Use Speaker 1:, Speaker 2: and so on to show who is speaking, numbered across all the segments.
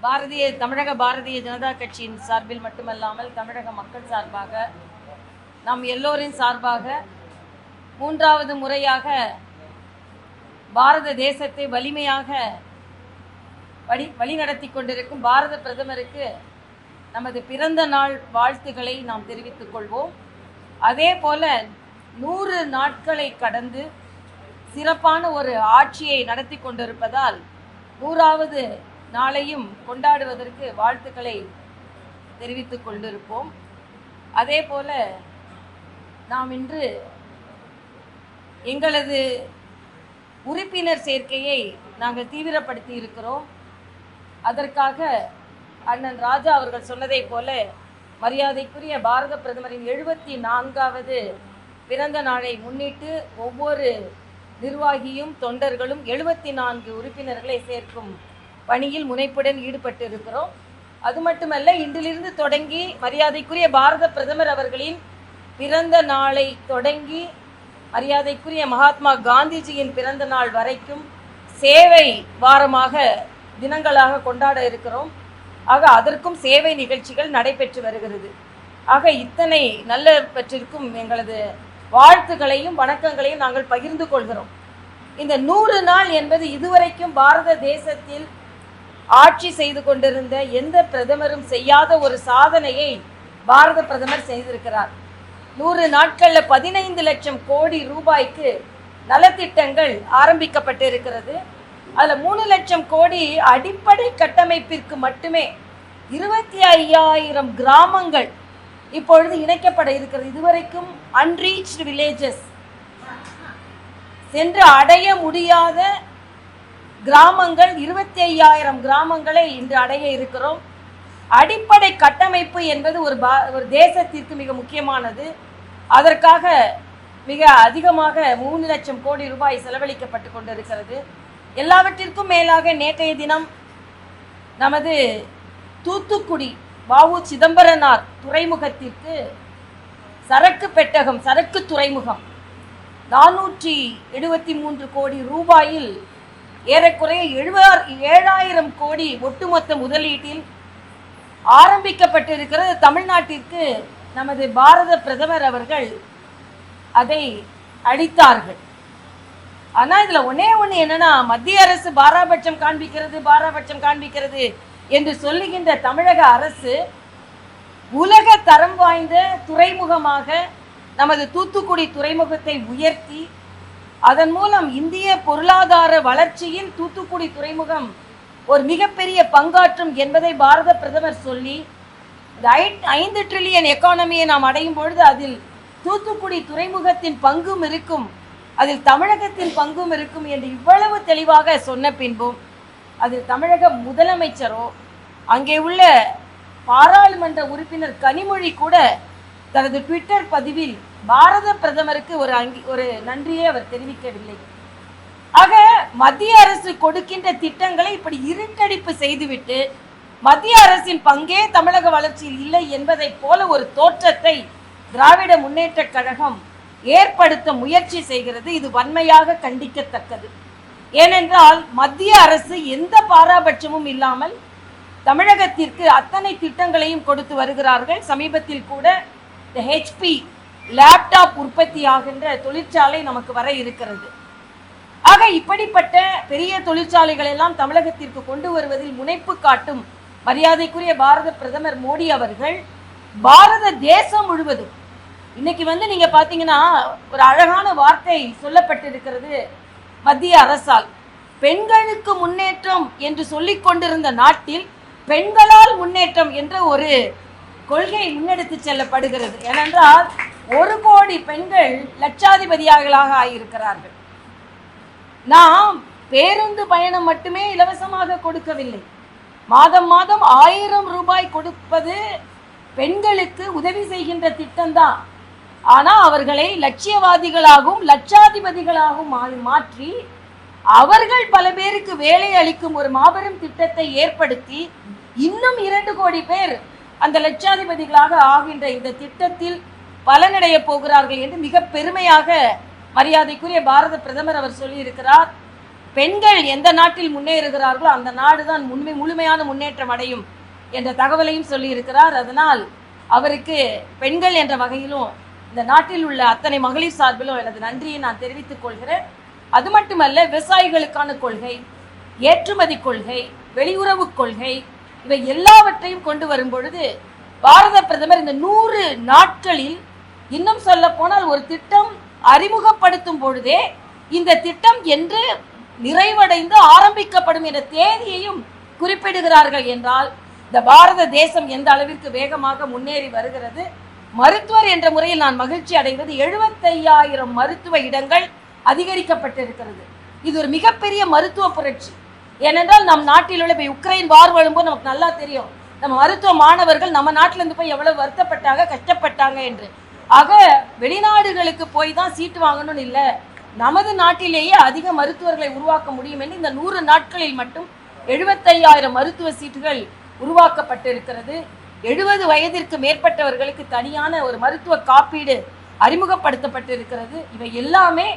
Speaker 1: தமிழக பாரதிய ஜனதா கட்சியின் சார்பில் மட்டுமல்லாமல் தமிழக மக்கள் சார்பாக நாம் எல்லோரின் சார்பாக மூன்றாவது முறையாக பாரத தேசத்தை வலிமையாக வழிநடத்தி கொண்டிருக்கும் பாரத பிரதமருக்கு நமது பிறந்த நாள் வாழ்த்துக்களை நாம் தெரிவித்துக் கொள்வோம். அதே போல 100 நாட்களை கடந்து சிறப்பான ஒரு ஆட்சியை நடத்தி கொண்டிருப்பதால் 100வது நாளையும் கொண்டாடுவதற்கு வாழ்த்துக்களை தெரிவித்துக் கொண்டிருப்போம். அதே போல நாம் இன்று எங்களது உறுப்பினர் சேர்க்கையை நாங்கள் தீவிரப்படுத்தி இருக்கிறோம். அதற்காக அண்ணன் ராஜா அவர்கள் சொன்னதை போல மரியாதைக்குரிய பாரத பிரதமரின் 74வது பிறந்த நாளை முன்னிட்டு ஒவ்வொரு நிர்வாகியும் தொண்டர்களும் 74 உறுப்பினர்களை சேர்க்கும் பணியில் முனைப்புடன் ஈடுபட்டு இருக்கிறோம். அது மட்டுமல்ல, இன்றிலிருந்து தொடங்கி மரியாதைக்குரிய பாரத பிரதமர் அவர்களின் பிறந்த நாளை தொடங்கி மரியாதைக்குரிய மகாத்மா காந்திஜியின் பிறந்த நாள் வரைக்கும் சேவை வாரமாக தினங்களாக கொண்டாட இருக்கிறோம். ஆக அதற்கும் சேவை நிகழ்ச்சிகள் நடைபெற்று வருகிறது. ஆக இத்தனை நல்லவற்றிற்கும் எங்களது வாழ்த்துக்களையும் வணக்கங்களையும் நாங்கள் பகிர்ந்து கொள்கிறோம். இந்த 100 நாள் என்பது இதுவரைக்கும் பாரத தேசத்தில் ஆட்சி செய்து கொண்டிருந்த எந்த பிரதமரும் செய்யாத ஒரு சாதனையை பாரத பிரதமர் செய்திருக்கிறார். 100 நாட்களில் 15 லட்சம் கோடி ரூபாய்க்கு நலத்திட்டங்கள் ஆரம்பிக்கப்பட்டு இருக்கிறது. அதில் 3 லட்சம் கோடி அடிப்படை கட்டமைப்பிற்கு மட்டுமே 25,000 கிராமங்கள் இப்பொழுது இணைக்கப்பட இருக்கிறது. இதுவரைக்கும் அன்ரீச்டு வில்லேஜஸ், சென்று அடைய முடியாத கிராமங்கள் 25,000 கிராமங்களை இன்று அடைய இருக்கிறோம். அடிப்படை கட்டமைப்பு என்பது ஒரு தேசத்திற்கு மிக முக்கியமானது. அதற்காக மிக அதிகமாக 3 லட்சம் கோடி ரூபாய் செலவழிக்கப்பட்டு கொண்டிருக்கிறது. எல்லாவற்றிற்கும் மேலாக நேற்றைய தினம் நமது தூத்துக்குடி வ.உ. சிதம்பரனார் துறைமுகத்திற்கு சரக்கு பெட்டகம், சரக்கு துறைமுகம் 473 கோடி ரூபாயில் ஏறக்குறைய 7,000 கோடி ஒட்டுமொத்த முதலீட்டில் ஆரம்பிக்கப்பட்டிருக்கிறது. தமிழ்நாட்டிற்கு நமது பாரத பிரதமர் அவர்கள் அதை அளித்தார்கள். ஆனால் இதில் ஒன்று என்னன்னா, மத்திய அரசு பாராபட்சம் காண்பிக்கிறது என்று சொல்லுகின்ற தமிழக அரசு உலக தரம் வாய்ந்த துறைமுகமாக நமது தூத்துக்குடி துறைமுகத்தை உயர்த்தி அதன் மூலம் இந்திய பொருளாதார வளர்ச்சியில் தூத்துக்குடி துறைமுகம் ஒரு மிகப்பெரிய பங்காற்றும் என்பதை பாரத பிரதமர் சொல்லி 5 ட்ரில்லியன் எக்கானமியை நாம் அடையும் பொழுது அதில் தூத்துக்குடி துறைமுகத்தின் பங்கும் இருக்கும், அதில் தமிழகத்தின் பங்கும் இருக்கும் என்று இவ்வளவு தெளிவாக சொன்ன பின்பும் அதில் தமிழக முதலமைச்சரோ அங்கே உள்ள பாராளுமன்ற உறுப்பினர் கனிமொழி கூட தனது ட்விட்டர் பதிவில் பாரத பிரதமருக்கு ஒரு நன்றியை அவர் தெரிவிக்கவில்லை. ஆக மத்திய அரசு கொடுக்கின்ற திட்டங்களை இப்படி இருட்டடிப்பு செய்துவிட்டு மத்திய அரசின் பங்கே தமிழக வளர்ச்சியில் இல்லை என்பதை போல ஒரு தோற்றத்தை திராவிட முன்னேற்ற கழகம் ஏற்படுத்த முயற்சி செய்கிறது. இது வன்மையாக கண்டிக்கத்தக்கது. ஏனென்றால் மத்திய அரசு எந்த பாராபட்சமும் இல்லாமல் தமிழகத்திற்கு அத்தனை திட்டங்களையும் கொடுத்து வருகிறார்கள். சமீபத்தில் கூட இந்த HP லேப்டாப் உற்பத்தி ஆகின்ற தொழிற்சாலை நமக்கு வர இருக்கிறது. ஆக இப்படிப்பட்ட பெரிய தொழிற்சாலைகள் எல்லாம் தமிழகத்திற்கு கொண்டு வருவதில் முனைப்பு காட்டும் மரியாதைக்குரிய பாரத பிரதமர் மோடி அவர்கள் பாரத தேசம் முழுவதும் இன்னைக்கு நீங்க பாத்தீங்கன்னா ஒரு அழகான வார்த்தை சொல்லப்பட்டிருக்கிறது மத்திய அரசால். பெண்களுக்கு முன்னேற்றம் என்று சொல்லிக் கொண்டிருந்த நாட்டில் பெண்களால் முன்னேற்றம் என்ற ஒரு கொள்கை முன்னெடுத்து செல்லப்படுகிறது. ஏனென்றால் 1 கோடி பெண்கள் லட்சாதிபதியாக ஆகியிருக்கிறார்கள். நாம் பேருந்து பயணம் மட்டுமே இலவசமாக கொடுக்கவில்லை, மாதம் 1000 ரூபாய் கொடுப்பது பெண்களுக்கு உதவி செய்கின்ற திட்டம்தான். ஆனால் அவர்களை லட்சியவாதிகளாகவும் லட்சாதிபதிகளாகவும் மாற்றி அவர்கள் பல பேருக்கு வேலை அளிக்கும் ஒரு மாபெரும் திட்டத்தை ஏற்படுத்தி இன்னும் 2 கோடி பேர் அந்த லட்சாதிபதிகளாக ஆகின்ற இந்த திட்டத்தில் பலனடைய போகிறார்கள் என்று மிக பெருமையாக மரியாதைக்குரிய பாரத பிரதமர் அவர் சொல்லியிருக்கிறார். பெண்கள் எந்த நாட்டில் முன்னேறுகிறார்களோ அந்த நாடு தான் முழுமையான முன்னேற்றம் அடையும் என்ற தகவலையும் சொல்லியிருக்கிறார். அதனால் அவருக்கு பெண்கள் என்ற வகையிலும் இந்த நாட்டில் உள்ள அத்தனை மகளிர் சார்பிலும் எனது நன்றியை நான் தெரிவித்துக் கொள்கிறேன். அது மட்டுமல்ல, விவசாயிகளுக்கான கொள்கை, ஏற்றுமதி கொள்கை, வெளியுறவு கொள்கை, இவை எல்லாவற்றையும் கொண்டு வரும் பொழுது பாரத பிரதமர் இந்த 100 நாட்களில், இன்னும் சொல்ல போனால் ஒரு திட்டம் அறிமுகப்படுத்தும் பொழுதே இந்த திட்டம் என்று நிறைவடைந்து ஆரம்பிக்கப்படும் என்ற தேதியையும் குறிப்பிடுகிறார்கள் என்றால் இந்த பாரத தேசம் எந்த அளவிற்கு வேகமாக முன்னேறி வருகிறது. மருத்துவர் என்ற முறையில் நான் மகிழ்ச்சி அடைவது 75,000 மருத்துவ இடங்கள் அதிகரிக்கப்பட்டிருக்கிறது. இது ஒரு மிகப்பெரிய மருத்துவ புரட்சி. ஏனென்றால் நம் நாட்டில் உள்ள உக்ரைன் வார் வரும்போது நமக்கு நல்லா தெரியும், நம்ம மருத்துவ மாணவர்கள் நம்ம நாட்டிலேருந்து போய் எவ்வளவு வருத்தப்பட்டாங்க, கஷ்டப்பட்டாங்க என்று. ஆக வெளிநாடுகளுக்கு போய் தான் சீட்டு வாங்கணும்னு இல்லை, நமது நாட்டிலேயே அதிக மருத்துவர்களை உருவாக்க முடியும் என்று இந்த 100 நாட்களில் மட்டும் 75,000 மருத்துவ சீட்டுகள் உருவாக்கப்பட்டிருக்கிறது. 70 வயதிற்கு மேற்பட்டவர்களுக்கு தனியான ஒரு மருத்துவ காப்பீடு அறிமுகப்படுத்தப்பட்டிருக்கிறது. இவை எல்லாமே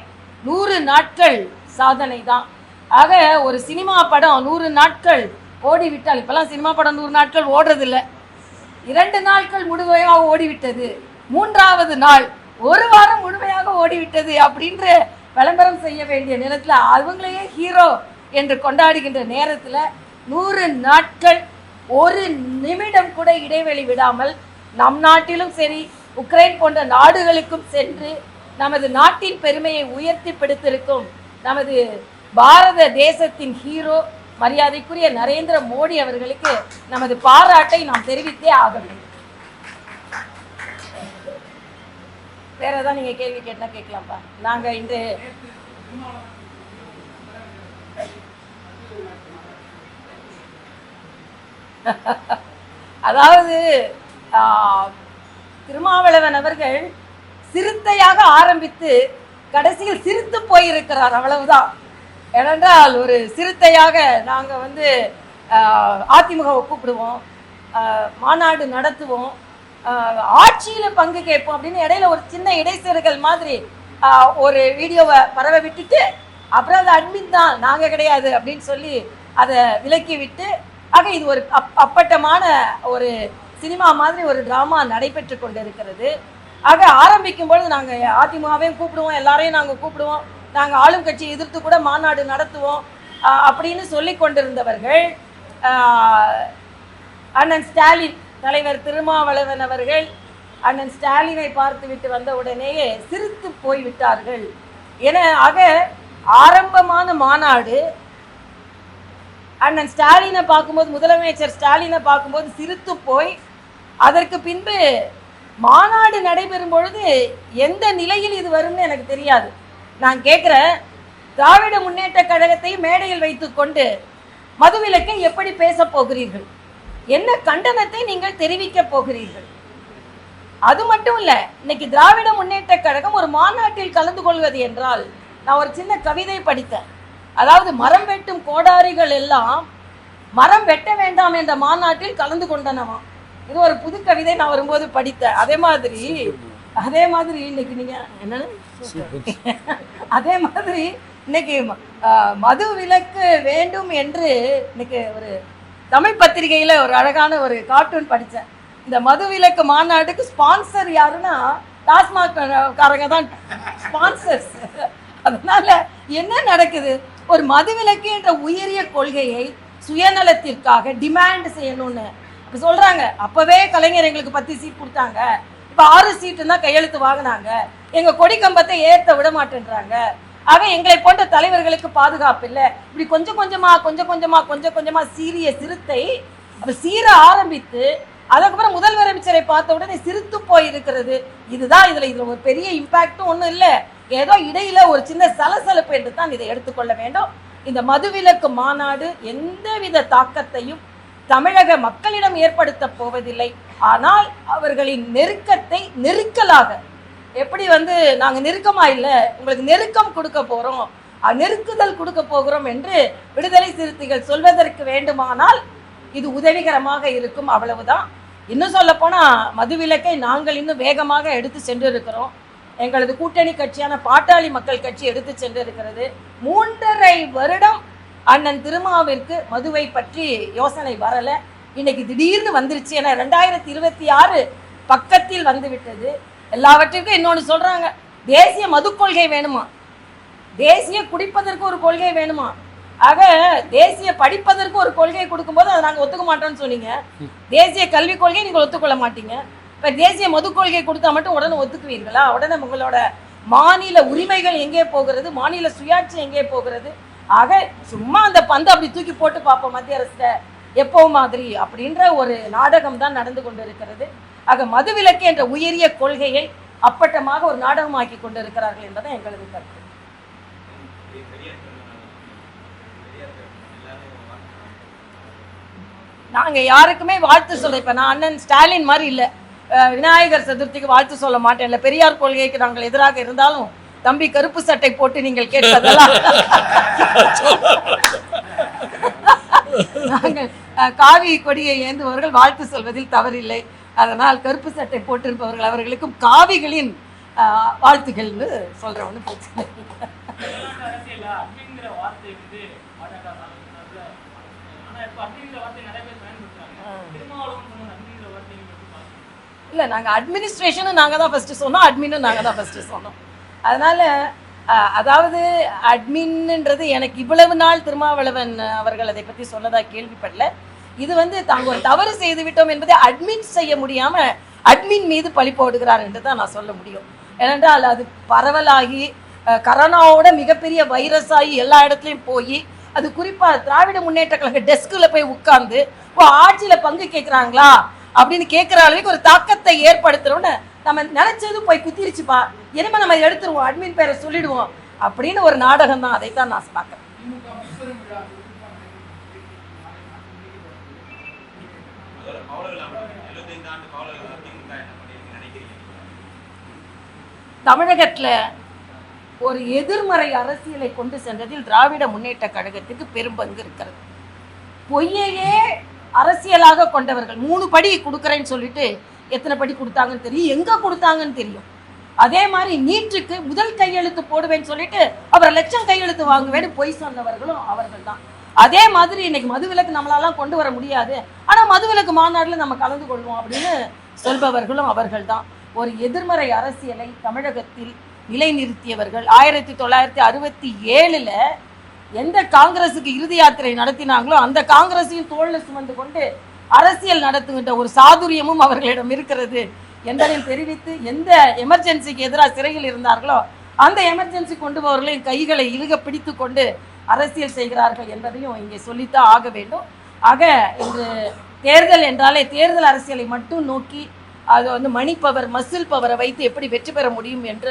Speaker 1: 100 நாட்கள் சாதனை தான். ஆக ஒரு சினிமா படம் 100 நாட்கள் ஓடிவிட்டால், இப்பெல்லாம் சினிமா படம் 100 நாட்கள் ஓடுறதில்லை, 2 நாட்கள் முழுமையாக ஓடிவிட்டது, 3வது நாள் 1 வாரம் முழுமையாக ஓடிவிட்டது அப்படின்ற விளம்பரம் செய்ய வேண்டிய நேரத்தில் அவங்களையே ஹீரோ என்று கொண்டாடுகின்ற நேரத்தில் 100 நாட்கள் 1 நிமிடம் கூட இடைவெளி விடாமல் நம் நாட்டிலும் சரி உக்ரைன் போன்ற நாடுகளுக்கும் சென்று நமது நாட்டின் பெருமையை உயர்த்தி பிடித்திருக்கும் நமது பாரத தேசத்தின் ஹீரோ மரியாதைக்குரிய நரேந்திர மோடி அவர்களுக்கு நமது பாராட்டை நாம் தெரிவித்தே ஆக வேண்டும். வேற ஏதாவது நீங்க கேள்வி கேட்டா கேட்கலாம்ப்பா. நாங்க இன்று அதாவது திருமாவளவன் அவர்கள் சிறுத்தையாக ஆரம்பித்து கடைசியில் சிரித்து போயிருக்கிறார், அவ்வளவுதான். ஏனென்றால் ஒரு சிறுத்தையாக நாங்கள் அதிமுகவை கூப்பிடுவோம், மாநாடு நடத்துவோம், ஆட்சியில் பங்கு கேட்போம் அப்படின்னு இடையில ஒரு சின்ன இடைச்செருகல் மாதிரி ஒரு வீடியோவை பரவ விட்டுட்டு அப்புறம் அது அட்மின் தான், நாங்கள் கிடையாது அப்படின்னு சொல்லி அதை விலக்கி விட்டு, ஆக இது ஒரு அப்பட்டமான ஒரு சினிமா மாதிரி ஒரு ட்ராமா நடைபெற்று கொண்டு இருக்கிறது. ஆக ஆரம்பிக்கும் பொழுது நாங்கள் அதிமுகவையும் கூப்பிடுவோம், எல்லாரையும் நாங்கள் கூப்பிடுவோம், நாங்கள் ஆளும் கட்சியை எதிர்த்து கூட மாநாடு நடத்துவோம் அப்படின்னு சொல்லி கொண்டிருந்தவர்கள் அண்ணன் ஸ்டாலின் தலைவர் திருமாவளவன் அவர்கள் அண்ணன் ஸ்டாலினை பார்த்து விட்டு வந்த உடனேயே சிரித்து போய்விட்டார்கள். என ஆக ஆரம்பமான மாநாடு அண்ணன் ஸ்டாலினை பார்க்கும்போது, முதலமைச்சர் ஸ்டாலினை பார்க்கும்போது சிரித்து போய், அதற்கு பின்பு மாநாடு நடைபெறும் பொழுது எந்த நிலையில் இது வரும்னு எனக்கு தெரியாது. நான் கேட்குறேன், திராவிட முன்னேற்ற கழகத்தை மேடையில் வைத்துக்கொண்டு மதுவிலக்கை எப்படி பேச போகிறீர்கள்? என்ன கண்டனத்தை நீங்கள் தெரிவிக்க போகிறீர்கள்? அது மட்டும் இல்லை, இன்னைக்கு திராவிட முன்னேற்ற கழகம் ஒரு மாநாட்டில் கலந்து கொள்வது என்றால், நான் ஒரு சின்ன கவிதை படித்தேன். அதாவது மரம் வெட்டும் கோடாரிகள் எல்லாம் மரம் வெட்ட வேண்டாம் என்ற மாநாட்டில் கலந்து கொண்டனவாம். இது ஒரு புது கவிதை நான் வரும்போது படித்தேன். அதே மாதிரி இன்னைக்கு நீங்க என்ன அதே மாதிரி இன்னைக்கு மது விலக்கு வேண்டும் என்று இன்னைக்கு ஒரு தமிழ் பத்திரிகையில ஒரு அழகான ஒரு கார்ட்டூன் படித்தேன். இந்த மது விலக்கு மாநாட்டுக்கு ஸ்பான்சர் யாருன்னா டாஸ்மாக் காரங்க தான் ஸ்பான்சர்ஸ். அதனால என்ன நடக்குது, ஒரு மதுவிலக்கு என்ற உயரிய கொள்கையை சுயநலத்திற்காக டிமாண்ட் செய்யணும்னு சொல்றாங்க. அப்பவே கலைஞர் எங்களுக்கு 10 சீட் கொடுத்தாங்க, இப்ப 6 சீட்டு தான் கையெழுத்து வாங்கினாங்க, எங்க கொடி கம்பத்தை ஏற்ற விட மாட்டேன்றாங்க. ஆக எங்களை போன்ற தலைவர்களுக்கு பாதுகாப்பு இல்லை. இப்படி கொஞ்சம் கொஞ்சமா சீரிய சிறுத்தை சீர ஆரம்பித்து அதுக்கப்புறம் முதலமைச்சரை பார்த்த உடனே சிரித்து போய் இருக்கிறது. இதுதான் இதுல ஒரு பெரிய இம்பாக்டும் ஒன்றும் இல்லை, ஏதோ இடையில ஒரு சின்ன சலசலப்பு என்று தான் இதை எடுத்துக்கொள்ள வேண்டும். இந்த மதுவிலக்கு மாநாடு எந்தவித தாக்கத்தையும் தமிழக மக்களிடம் ஏற்படுத்த போவதில்லை. ஆனால் அவர்களின் நெருக்கத்தை நெருக்கலாக எப்படி நாங்க நெருக்கமா இல்லை, உங்களுக்கு நெருக்கம் கொடுக்க போறோம், நெருக்குதல் கொடுக்க போகிறோம் என்று விடுதலை சிறுத்தைகள் சொல்வதற்கு வேண்டுமானால் இது உதவிகரமாக இருக்கும், அவ்வளவுதான். இன்னும் சொல்ல போனா மதுவிலக்கை நாங்கள் இன்னும் வேகமாக எடுத்து சென்று இருக்கிறோம். எங்களது கூட்டணி கட்சியான பாட்டாளி மக்கள் கட்சி எடுத்து சென்றிருக்கிறது. 3.5 வருடம் அண்ணன் திருமாவிற்கு மதுவை பற்றி யோசனை வரல. இன்னைக்கு திடீர்னு வந்துருச்சு. ஏன்னா 2026 பக்கத்தில் வந்து விட்டது. எல்லாவற்றிற்கும் இன்னொன்று சொல்றாங்க, தேசிய மது கொள்கை வேணுமா, தேசிய குடிப்பதற்கு ஒரு கொள்கை வேணுமா. ஆக தேசிய படிப்பதற்கு ஒரு கொள்கை கொடுக்கும்போது அதை நாங்கள் ஒத்துக்க மாட்டோம்னு சொன்னீங்க. தேசிய கல்விக் கொள்கையை நீங்கள் ஒத்துக்கொள்ள மாட்டீங்க. இப்போ தேசிய மது கொள்கை கொடுத்தா மட்டும் உடனே ஒத்துக்குவீர்களா? உடனே உங்களோட மாநில உரிமைகள் எங்கே போகிறது, மாநில சுயாட்சி எங்கே போகிறது? ஆக சும்மா அந்த பந்து அப்படி தூக்கி போட்டு பார்ப்போம் மத்திய அரசு எப்போ மாதிரி அப்படின்ற ஒரு நாடகம் தான் நடந்து கொண்டு இருக்கிறது. ஆக மதுவிலக்கு என்ற உயரிய கொள்கையை அப்பட்டமாக ஒரு நாடகமாக்கி கொண்டு இருக்கிறார்கள் என்பதை எங்களது கருத்து. நாங்க யாருக்குமே வாழ்த்து சொல்ல, இப்ப நான் அண்ணன் ஸ்டாலின் மாதிரி இல்லை, விநாயகர் சதுர்த்திக்கு வாழ்த்து சொல்ல மாட்டேன். இல்லை, பெரியார் கொள்கைக்கு நாங்கள் எதிராக இருந்தாலும் தம்பி கருப்பு சட்டை போட்டு நீங்கள் கேட்டதெல்லாம் நாங்கள் காவி கொடியை ஏந்துபவர்கள் வாழ்த்து சொல்வதில் தவறில்லை. அதனால் கருப்பு சட்டை போட்டிருப்பவர்கள் அவர்களுக்கும் காவிகளின் வாழ்த்துக்கள்னு சொல்றவனு பிரச்சனை. இல்லை, நாங்கள் அட்மினிஸ்ட்ரேஷனும் நாங்கள் தான் ஃபஸ்ட்டு சொன்னோம், அட்மினும் நாங்கள் தான் ஃபஸ்ட்டு சொன்னோம். அதனால் அதாவது அட்மின்ன்றது எனக்கு இவ்வளவு நாள் திருமாவளவன் அவர்கள் அதை பற்றி சொன்னதாக கேள்விப்படல. இது தாங்கள் ஒரு தவறு செய்து விட்டோம் என்பதை அட்மின் செய்ய முடியாமல் அட்மின் மீது பழி போடுகிறார் என்று தான் நான் சொல்ல முடியும். ஏனென்றால் அது பரவலாகி கரோனாவோட மிகப்பெரிய வைரஸ் ஆகி எல்லா இடத்துலையும் போய், அது குறிப்பாக திராவிட முன்னேற்ற கழக டெஸ்கில் போய் உட்கார்ந்து ஆட்சியில் பங்கு கேட்குறாங்களா அப்படின்னு கேட்குற அளவுக்கு ஒரு தாக்கத்தை ஏற்படுத்துறோன்னு நம்ம நினைச்சது போய் குத்திருச்சுப்பா, இனிமே நம்ம எடுத்துருவோம், அட்மின் பேரை சொல்லிடுவோம் அப்படின்னு ஒரு நாடகம் தான். அதைத்தான் நான் பார்க்குறேன். தமிழகத்தில் ஒரு எதிர்மறை அரசியலை கொண்டு சென்றதில் திராவிட முன்னேற்ற கழகத்துக்கு பெரும் பங்கு இருக்கிறது. பொய்யையே அரசியலாக கொண்டவர்கள் 3 படி கொடுக்குறேன்னு சொல்லிட்டு எத்தனை படி கொடுத்தாங்கன்னு தெரியும், எங்க கொடுத்தாங்கன்னு தெரியும். அதே மாதிரி நீட்டுக்கு முதல் கையெழுத்து போடுவேன்னு சொல்லிட்டு அவர் லட்சம் கையெழுத்து வாங்குவேன்னு பொய் சொன்னவர்களும் அவர்கள் தான். அதே மாதிரி இன்னைக்கு மதுவிலக்கு நம்மளாலாம் கொண்டு வர முடியாது, ஆனால் மதுவிலக்கு மாநாடுல நம்ம கலந்து கொள்வோம் அப்படின்னு சொல்பவர்களும் அவர்கள் தான். ஒரு எதிர்மறை அரசியலை தமிழகத்தில் நிலைநிறுத்தியவர்கள். 1967 எந்த காங்கிரஸுக்கு இறுதி யாத்திரை நடத்தினாங்களோ அந்த காங்கிரஸையும் தோளில் சுமந்து கொண்டு அரசியல் நடத்துகின்ற ஒரு சாதுரியமும் அவர்களிடம் இருக்கிறது என்பதையும் தெரிவித்து, எந்த எமர்ஜென்சிக்கு எதிராக சிறையில் இருந்தார்களோ அந்த எமர்ஜென்சி கொண்டு போவர்களையும் கைகளை இறுக பிடித்து கொண்டு அரசியல் செய்கிறார்கள் என்பதையும் இங்கே சொல்லித்தான் ஆக வேண்டும். ஆக இன்று தேர்தல் என்றாலே தேர்தல் அரசியலை மட்டும் நோக்கி அது மணி பவர், மசில் பவரை வைத்து எப்படி வெற்றி பெற முடியும் என்ற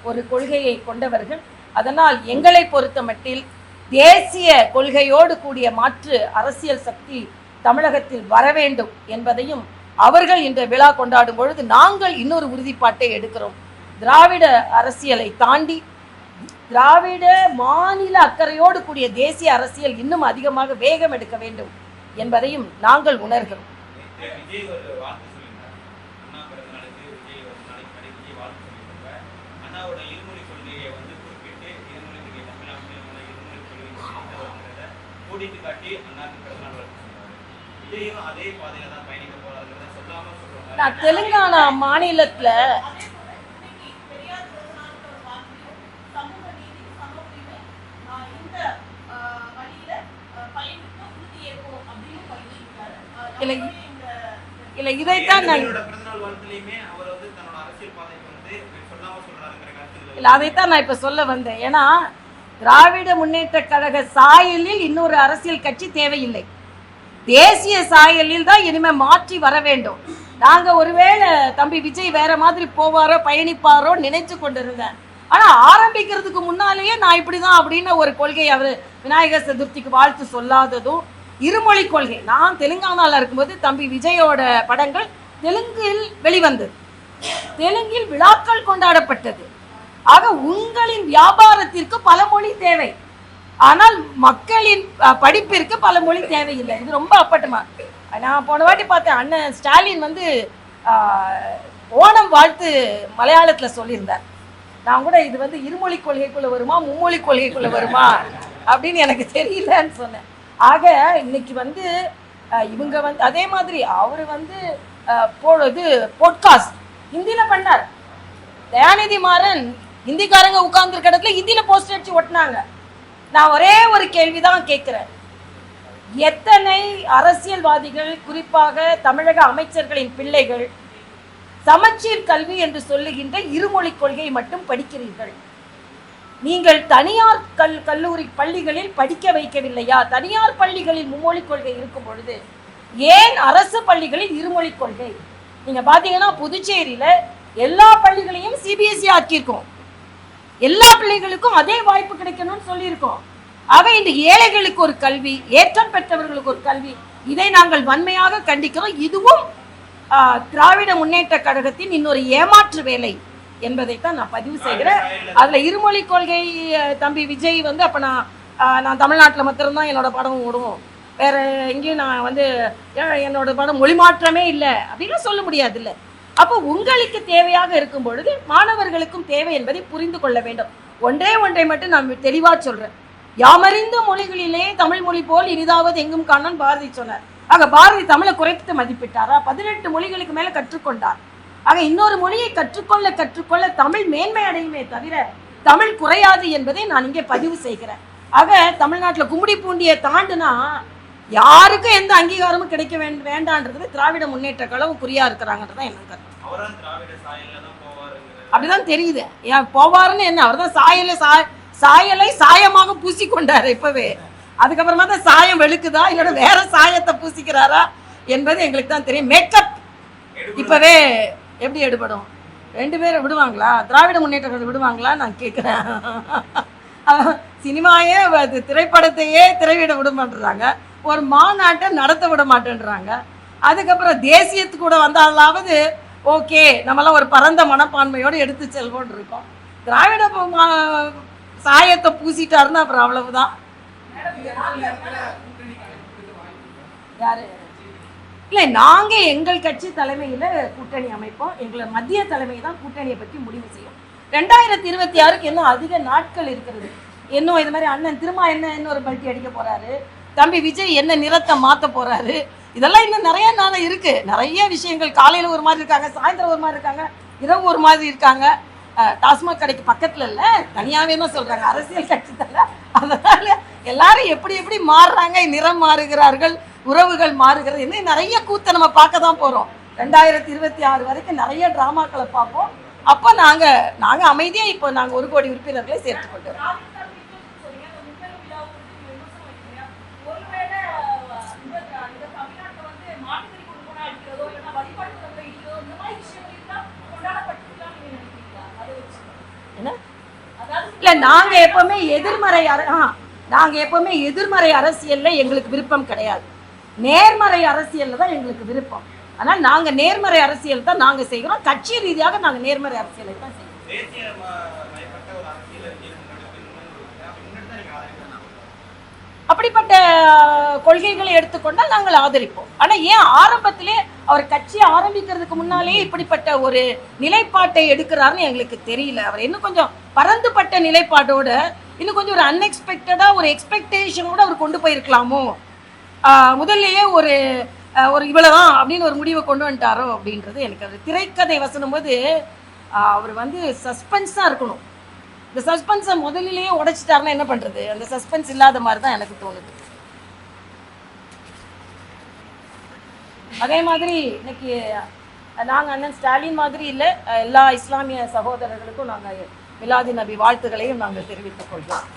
Speaker 1: ஒரு கொள்கையை கொண்டவர்கள். அதனால் எங்களை பொறுத்த மட்டில் தேசிய கொள்கையோடு கூடிய மாற்று அரசியல் சக்தி தமிழகத்தில் வர வேண்டும் என்பதையும் அவர்கள் இந்த விழா கொண்டாடும் பொழுது நாங்கள் இன்னொரு உறுதிப்பாட்டை எடுக்கிறோம். திராவிட அரசியலை தாண்டி திராவிட மாநில அக்கறையோடு கூடிய தேசிய அரசியல் இன்னும் அதிகமாக வேகம் எடுக்க வேண்டும் என்பதையும் நாங்கள் உணர்கிறோம். நான் தெலுங்கானா மாநிலத்துல இல்ல இதைத்தான் அதைத்தான் நான் இப்ப சொல்ல வந்தேன். ஏன்னா திராவிட முன்னேற்ற கழக சாயலில் இன்னொரு அரசியல் கட்சி தேவையில்லை, தேசிய சாயலில் தான் இனிமே மாற்றி வர வேண்டும். நாங்க ஒருவேளை தம்பி விஜய் வேற மாதிரி போவாரோ பயணிப்பாரோ நினைச்சு கொண்டிருந்தேன். ஆனா ஆரம்பிக்கிறதுக்கு முன்னாலேயே நான் இப்படிதான் அப்படின்னு ஒரு கொள்கை அவர் விநாயகர் சதுர்த்திக்கு வாழ்த்து சொல்லாததும், இருமொழி கொள்கை. நான் தெலுங்கானால இருக்கும்போது தம்பி விஜயோட படங்கள் தெலுங்கில் வெளிவந்தது, தெலுங்கில் விழாக்கள் கொண்டாடப்பட்டது. ஆக உங்களின் வியாபாரத்திற்கு பல மொழி தேவை, ஆனால் மக்களின் படிப்பிற்கு பல மொழி தேவையில்லை. இது ரொம்ப அப்பட்டமா. நான் போன வாட்டி பார்த்தேன், அண்ணன் ஸ்டாலின் ஓணம் வாழ்த்து மலையாளத்தில் சொல்லியிருந்தார். நான் கூட இது வந்து இருமொழி கொள்கைக்குள்ள வருமா மும்மொழி கொள்கைக்குள்ள வருமா அப்படின்னு எனக்கு தெரியலன்னு சொன்னேன். ஆக இன்னைக்கு வந்து இவங்க வந்து அதே மாதிரி அவர் வந்து போட்காஸ்ட் ஹிந்தியில் பண்ணார். தயாநிதி மாறன் ஹிந்திக்காரங்க உட்கார்ந்துருக்க இடத்துல ஹிந்தியில் போஸ்டர் அடிச்சு ஒட்டினாங்க. நான் ஒரே ஒரு கேள்விதான் கேட்குறேன், எத்தனை அரசியல்வாதிகள் குறிப்பாக தமிழக அமைச்சர்களின் பிள்ளைகள் சமச்சீர் கல்வி என்று சொல்லுகின்ற இருமொழி கொள்கையை மட்டும் படிக்கிறீர்கள்? நீங்கள் தனியார் கல்லூரி பள்ளிகளில் படிக்க வைக்கவில்லையா? தனியார் பள்ளிகளில் மும்மொழி கொள்கை இருக்கும் பொழுது ஏன் அரசு பள்ளிகளில் இருமொழி கொள்கை? நீங்க பாத்தீங்கன்னா புதுச்சேரியில எல்லா பள்ளிகளையும் சிபிஎஸ்இ ஆக்கியிருக்கோம். எல்லா பிள்ளைகளுக்கும் அதே வாய்ப்பு கிடைக்கணும்னு சொல்லியிருக்கோம். ஆக இந்த ஏழைகளுக்கு ஒரு கல்வி, ஏற்றம் பெற்றவர்களுக்கு ஒரு கல்வி, இதை நாங்கள் வன்மையாக கண்டிக்கிறோம். இதுவும் திராவிட முன்னேற்ற கழகத்தின் இன்னொரு ஏமாற்று வேலை என்பதைத்தான் நான் பதிவு செய்கிறேன். அதுல இருமொழி கொள்கை தம்பி விஜய் வந்து அப்ப நான் தமிழ்நாட்டில் மாத்திரம்தான் என்னோட படம் ஓடும், வேற எங்கேயும் நான் வந்து என்னோட படம் மொழி மாற்றமே இல்லை அப்படின்னு சொல்ல முடியாது. இல்லை, அப்போ உங்களுக்கு தேவையாக இருக்கும் பொழுது மாணவர்களுக்கும் தேவை என்பதை புரிந்து கொள்ள வேண்டும். ஒன்றை மட்டும் நான் தெளிவாக சொல்றேன், யாமறிந்த மொழிகளிலே தமிழ் மொழி போல் இனிதாவது எங்கும் காணான் பாரதி சொன்னார். ஆக பாரதி தமிழை குறைத்து மதிப்பிட்டாரா? 18 மொழிகளுக்கு மேல கற்றுக்கொண்டார். ஆக இன்னொரு மொழியை கற்றுக்கொள்ள தமிழ் மேன்மை அடையுமே தவிர தமிழ் குறையாது என்பதை நான் இங்கே பதிவு செய்கிறேன். ஆக தமிழ்நாட்டில் கும்மிடி பூண்டியை தாண்டுனா யாருக்கும் எந்த அங்கீகாரமும் கிடைக்க வேண்டான்றது திராவிட முன்னேற்ற கழகம் குறியா இருக்கிறாங்கன்றதான் என்ன கருத்து. அப்படிதான் தெரியுது. ஏன் போவாருன்னு என்ன, அவர் தான் சாயலை சாயமாக பூசிக்கொண்டாரு இப்பவே. அதுக்கப்புறமா தான் சாயம் வெளுக்குதா இல்லைன்னா வேற சாயத்தை பூசிக்கிறாரா என்பது எங்களுக்கு தான் தெரியும். மேக்கப் இப்பவே எப்படி எடுபடும்? 2 பேரும் விடுவாங்களா? திராவிட முன்னேற்ற கழகம் விடுவாங்களா நான் கேட்குறேன். சினிமாயே திரைப்படத்தையே திரையிட விட மாட்டேறாங்க, ஒரு மாநாட்டை நடத்த விட மாட்டேன்றாங்க. அதுக்கப்புறம் தேசியத்துக்கு கூட வந்தாலாவது ஓகே நம்மளாம் ஒரு பரந்த மனப்பான்மையோடு எடுத்து செல்வோன்னு இருக்கோம். திராவிட சாயத்தை பூசிட்டாருன்னா அப்புறம் அவ்வளவுதான். யாரு இல்லை, நாங்க எங்கள் கட்சி தலைமையில கூட்டணி அமைப்போம். எங்களை மத்திய தலைமை தான் கூட்டணியை பற்றி முடிவு செய்யும். 2026க்கு இன்னும் அதிக நாட்கள் இருக்கிறது. இன்னும் இது மாதிரி அண்ணன் திரும்ப இன்னொரு பல்ட்டி அடிக்க போறாரு, தம்பி விஜய் என்ன நிறத்தை மாற்ற போறாரு, இதெல்லாம் இன்னும் நிறைய நாள் இருக்கு. நிறைய விஷயங்கள், காலையில ஒரு மாதிரி இருக்காங்க, சாயந்தரம் ஒரு மாதிரி இருக்காங்க, இரவு ஒரு மாதிரி இருக்காங்க. டாஸ்மாக் கடைக்கு பக்கத்துல இல்ல, தனியாவே தான் சொல்றாங்க, அரசியல் கட்சி தலை. அதனால எல்லாரும் எப்படி மாறுறாங்க, நிறம் மாறுகிறார்கள், உறவுகள் மாறுகிறது, இன்னும் நிறைய கூத்தை நம்ம பார்க்க தான் போறோம். 2026 வரைக்கும் நிறைய டிராமாக்களை பார்ப்போம். அப்போ நாங்க அமைதியா இப்போ நாங்க 1 கோடி உறுப்பினர்களை சேர்த்துக் கொள்கிறோம். இல்ல, நாங்க எப்பவுமே எதிர்மறை அரசியல்ல எங்களுக்கு விருப்பம் கிடையாது, நேர்மறை அரசியல்ல தான் எங்களுக்கு விருப்பம். ஆனால் நாங்க நேர்மறை அரசியல் தான் நாங்க செய்கிறோம். கட்சி ரீதியாக நாங்க நேர்மறை அரசியலை தான் செய்கிறோம். அப்படிப்பட்ட கொள்கைகளை எடுத்துக்கொண்டால் நாங்கள் ஆதரிப்போம். ஆனா ஏன் ஆரம்பத்திலே அவர் கட்சியை ஆரம்பிக்கிறதுக்கு முன்னாலே இப்படிப்பட்ட ஒரு நிலைப்பாட்டை எடுக்கிறாருன்னு எங்களுக்கு தெரியல. அவர் இன்னும் கொஞ்சம் பரந்துபட்ட நிலைப்பாட்டோட, இன்னும் கொஞ்சம் ஒரு அன்எக்ஸ்பெக்டடா ஒரு எக்ஸ்பெக்டேஷனோட அவர் கொண்டு போயிருக்கலாமோ, முதல்லயே ஒரு இவ்வளவுதான் அப்படின்னு ஒரு முடிவை கொண்டு வந்துட்டாரோ அப்படின்றது எனக்கு. அது திரைக்கதை வசனம் போது அவர் வந்து சஸ்பென்ஸா இருக்கணும். இந்த சஸ்பென்ஸை முதலிலேயே உடைச்சிட்டாருன்னா என்ன பண்றது? அந்த சஸ்பென்ஸ் இல்லாத மாதிரி தான் எனக்கு தோணுது. அதே மாதிரி இன்னைக்கு நாங்கள் அண்ணன் ஸ்டாலின் மாதிரி இல்லை, எல்லா இஸ்லாமிய சகோதரர்களுக்கும் நாங்கள் மிலாது நபி வாழ்த்துக்களையும் நாங்கள் தெரிவித்துக் கொள்கிறோம்.